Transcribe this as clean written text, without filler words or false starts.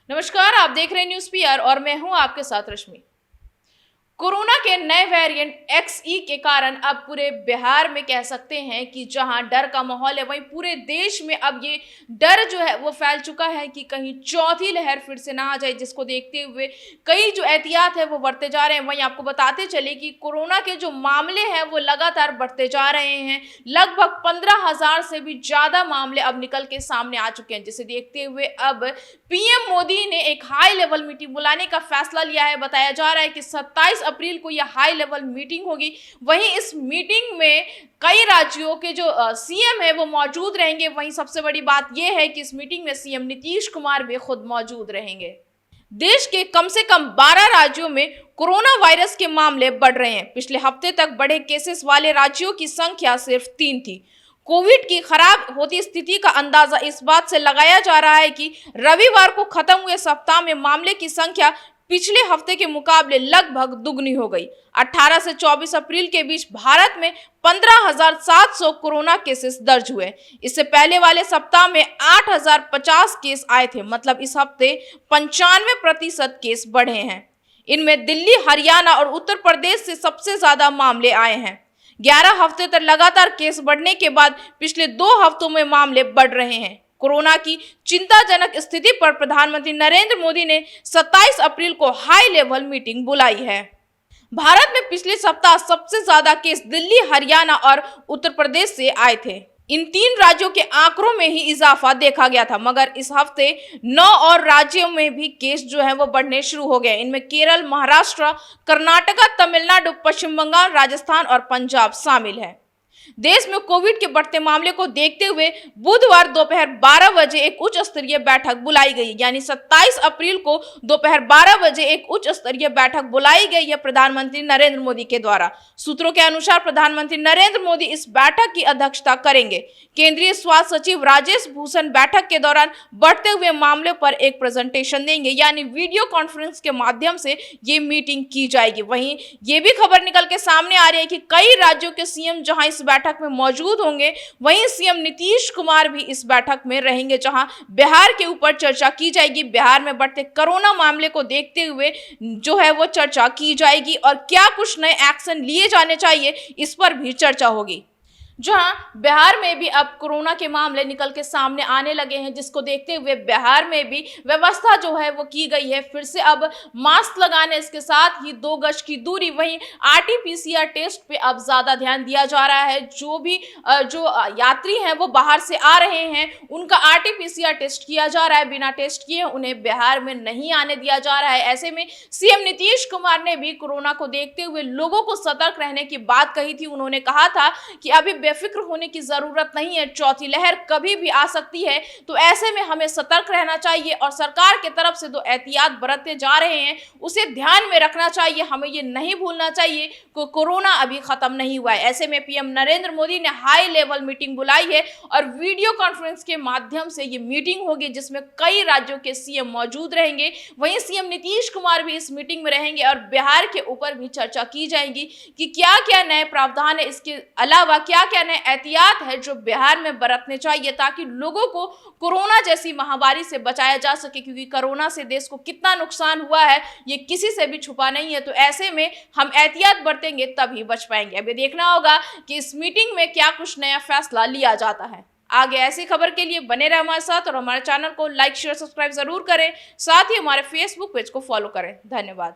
नमस्कार, आप देख रहे हैं न्यूज़ पीआर और मैं हूं आपके साथ रश्मि। कोरोना के नए वेरिएंट XE के कारण अब पूरे बिहार में कह सकते हैं कि जहां डर का माहौल है, वहीं पूरे देश में अब ये डर जो है वो फैल चुका है कि कहीं चौथी लहर फिर से ना आ जाए, जिसको देखते हुए कई जो एहतियात है वो बढ़ते जा रहे हैं। वहीं आपको बताते चले कि कोरोना के जो मामले हैं वो लगातार बढ़ते जा रहे हैं। लगभग 15,000 से भी ज्यादा मामले अब निकल के सामने आ चुके हैं, जिसे देखते हुए अब पीएम मोदी ने एक हाई लेवल मीटिंग बुलाने का फैसला लिया है। बताया जा रहा है कि 27 अप्रैल को यह हाई लेवल मीटिंग होगी। वहीं इस मीटिंग में कई राज्यों के जो सीएम है वो मौजूद रहेंगे। वहीं सबसे बड़ी बात यह है कि इस मीटिंग में सीएम नीतीश कुमार भी खुद मौजूद रहेंगे। देश के कम से कम 12 राज्यों में कोरोना वायरस के मामले बढ़ रहे हैं। पिछले हफ्ते तक बड़े केसेस वाले राज्यों की संख्या सिर्फ 3 थी। कोविड की खराब होती स्थिति का अंदाजा इस बात से लगाया जा रहा है कि रविवार को खत्म हुए सप्ताह में मामले की संख्या पिछले हफ्ते के मुकाबले लगभग दुगनी हो गई। 18 से 24 अप्रैल के बीच भारत में 15,700 कोरोना केसेस दर्ज हुए। इससे पहले वाले सप्ताह में 8,050 केस आए थे, मतलब इस हफ्ते 95% केस बढ़े हैं। इनमें दिल्ली, हरियाणा और उत्तर प्रदेश से सबसे ज्यादा मामले आए हैं। 11 हफ्ते तक लगातार केस बढ़ने के बाद पिछले 2 हफ्तों में मामले बढ़ रहे हैं। कोरोना की चिंताजनक स्थिति पर प्रधानमंत्री नरेंद्र मोदी ने 27 अप्रैल को हाई लेवल मीटिंग बुलाई है। भारत में पिछले सप्ताह सबसे ज्यादा केस दिल्ली, हरियाणा और उत्तर प्रदेश से आए थे। इन 3 राज्यों के आंकड़ों में ही इजाफा देखा गया था, मगर इस हफ्ते 9 और राज्यों में भी केस जो है वो बढ़ने शुरू हो गए। इनमें केरल, महाराष्ट्र, कर्नाटका, तमिलनाडु, पश्चिम बंगाल, राजस्थान और पंजाब शामिल है। देश में कोविड के बढ़ते मामले को देखते हुए बुधवार दोपहर 12 बजे एक उच्च स्तरीय बैठक बुलाई गई। यानी 27 अप्रैल को दोपहर 12 बजे एक उच्च स्तरीय बैठक बुलाई गई है प्रधानमंत्री नरेंद्र मोदी के द्वारा। सूत्रों के अनुसार प्रधानमंत्री नरेंद्र मोदी इस बैठक की अध्यक्षता करेंगे। केंद्रीय स्वास्थ्य सचिव राजेश भूषण बैठक के दौरान बढ़ते हुए मामले पर एक प्रेजेंटेशन देंगे, यानी वीडियो कॉन्फ्रेंस के माध्यम से ये मीटिंग की जाएगी। वहीं ये भी खबर निकल के सामने आ रही है कि कई राज्यों के सीएम जहां इस बैठक में मौजूद होंगे, वहीं सीएम नीतीश कुमार भी इस बैठक में रहेंगे, जहां बिहार के ऊपर चर्चा की जाएगी। बिहार में बढ़ते कोरोना मामले को देखते हुए जो है वो चर्चा की जाएगी और क्या कुछ नए एक्शन लिए जाने चाहिए, इस पर भी चर्चा होगी। जहां बिहार में भी अब कोरोना के मामले निकल के सामने आने लगे हैं, जिसको देखते हुए बिहार में भी व्यवस्था जो है वो की गई है। फिर से अब मास्क लगाने, इसके साथ ही 2 गज की दूरी, वहीं RT-PCR टेस्ट पे अब ज्यादा ध्यान दिया जा रहा है। जो भी जो यात्री हैं वो बाहर से आ रहे हैं, उनका RT-PCR टेस्ट किया जा रहा है। बिना टेस्ट किए उन्हें बिहार में नहीं आने दिया जा रहा है। ऐसे में सीएम नीतीश कुमार ने भी कोरोना को देखते हुए लोगों को सतर्क रहने की बात कही थी। उन्होंने कहा था कि अभी बेफिक्र होने की जरूरत नहीं है, चौथी लहर कभी भी आ सकती है, तो ऐसे में हमें सतर्क रहना चाहिए और सरकार की तरफ से जो एहतियात बरतते जा रहे हैं उसे ध्यान में रखना चाहिए। हमें ये नहीं भूलना चाहिए कि कोरोना अभी खत्म नहीं हुआ है। ऐसे में पीएम नरेंद्र मोदी ने हाई लेवल मीटिंग बुलाई है और वीडियो कॉन्फ्रेंस के माध्यम से ये मीटिंग होगी, जिसमें कई राज्यों के सीएम मौजूद रहेंगे। वहीं सीएम नीतीश कुमार भी इस मीटिंग में रहेंगे और बिहार के ऊपर भी चर्चा की जाएगी कि क्या क्या नए प्रावधान है, इसके अलावा क्या क्या नए एहतियात है जो बिहार में बरतने चाहिए, ताकि लोगों को कोरोना जैसी महामारी से बचाया जा सके। क्योंकि कोरोना से देश को कितना नुकसान हुआ है ये किसी से भी छुपा नहीं है, तो ऐसे में हम एहतियात बरतेंगे तभी बच पाएंगे। अभी देखना होगा कि इस मीटिंग में क्या कुछ नया फैसला लिया जाता है। आगे ऐसी खबर के लिए बने रहे हमारे साथ और हमारे चैनल को लाइक, शेयर, सब्सक्राइब जरूर करें। साथ ही हमारे फेसबुक पेज को फॉलो करें। धन्यवाद।